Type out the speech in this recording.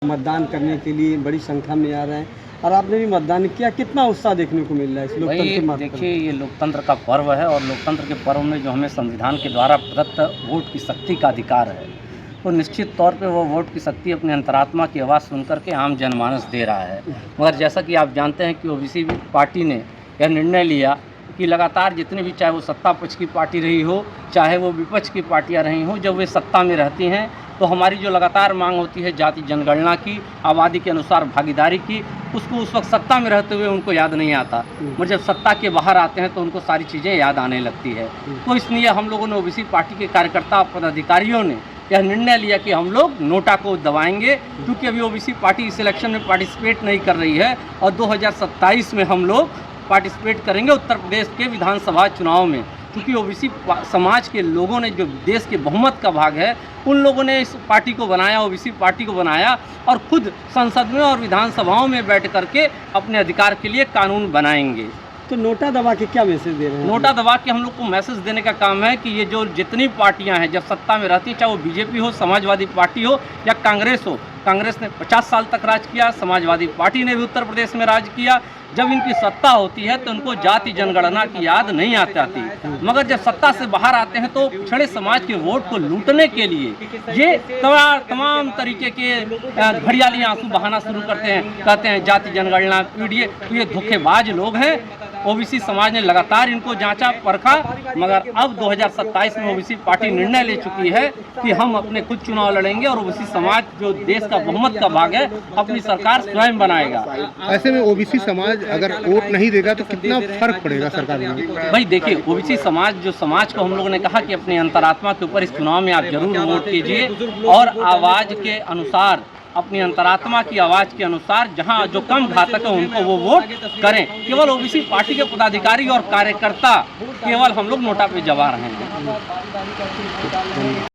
मतदान करने के लिए बड़ी संख्या में आ रहे हैं और आपने भी मतदान किया, कितना उत्साह देखने को मिल रहा है इस लोकतंत्र के भाई माध्यम देखिए, ये लोकतंत्र का पर्व है और लोकतंत्र के पर्व में जो हमें संविधान के द्वारा प्रदत्त वोट की शक्ति का अधिकार है, तो निश्चित तौर पे वो वोट की शक्ति अपनी अंतरात्मा की आवाज़ सुन करके आम जनमानस दे रहा है। मगर जैसा कि आप जानते हैं कि ओबीसी पार्टी ने यह निर्णय लिया कि लगातार जितने भी, चाहे वो सत्ता पक्ष की पार्टी रही हो, चाहे वो विपक्ष की पार्टियां रही हों, जब वे सत्ता में रहती हैं तो हमारी जो लगातार मांग होती है जाति जनगणना की, आबादी के अनुसार भागीदारी की, उसको उस वक्त सत्ता में रहते हुए उनको याद नहीं आता, मगर जब सत्ता के बाहर आते हैं तो उनको सारी चीज़ें याद आने लगती है। तो इसलिए हम लोगों ने ओबीसी पार्टी के कार्यकर्ता पदाधिकारियों ने यह निर्णय लिया कि हम लोग नोटा को दबाएंगे, क्योंकि अभी ओबीसी पार्टी इस इलेक्शन में पार्टिसिपेट नहीं कर रही है और 2027 में हम लोग पार्टिसिपेट करेंगे उत्तर प्रदेश के विधानसभा चुनाव में। क्योंकि ओबीसी समाज के लोगों ने, जो देश के बहुमत का भाग है, उन लोगों ने इस पार्टी को बनाया, ओबीसी पार्टी को बनाया और खुद संसद में और विधानसभाओं में बैठ करके अपने अधिकार के लिए कानून बनाएंगे। तो नोटा दबा के क्या मैसेज दे रहे हैं? नोटा दबा के हम लोग को मैसेज देने का काम है कि ये जो जितनी पार्टियां हैं जब सत्ता में रहती हैं, चाहे वो बीजेपी हो, समाजवादी पार्टी हो या कांग्रेस हो, कांग्रेस ने 50 साल तक राज किया, समाजवादी पार्टी ने भी उत्तर प्रदेश में राज किया। जब इनकी सत्ता होती है तो उनको जाति जनगणना की याद नहीं आती, मगर जब सत्ता से बाहर आते हैं तो पिछड़े समाज के वोट को लूटने के लिए ये तमाम तरीके के घड़ियाली आंसू बहाना शुरू करते हैं, कहते हैं जाति जनगणना पीड़िए। तो ये धोखेबाज लोग हैं। ओबीसी समाज ने लगातार इनको जांचा परखा, मगर अब 2027 में ओबीसी पार्टी निर्णय ले चुकी है कि हम अपने खुद चुनाव लड़ेंगे और ओबीसी समाज, जो देश का बहुमत का भाग है, अपनी सरकार स्वयं बनाएगा। ऐसे में ओबीसी समाज अगर वोट नहीं देगा तो कितना फर्क पड़ेगा सरकार में? भाई देखिए, ओबीसी समाज, जो समाज को हम लोगों ने कहा कि अपनी अंतरात्मा के ऊपर इस चुनाव में आप जरूर वोट कीजिए और आवाज़ के अनुसार, अपनी अंतरात्मा की आवाज़ के अनुसार जहां जो कम घातक है उनको वो वोट करें। केवल ओबीसी पार्टी के पदाधिकारी और कार्यकर्ता केवल हम लोग नोटा पे जमा रहे हैं।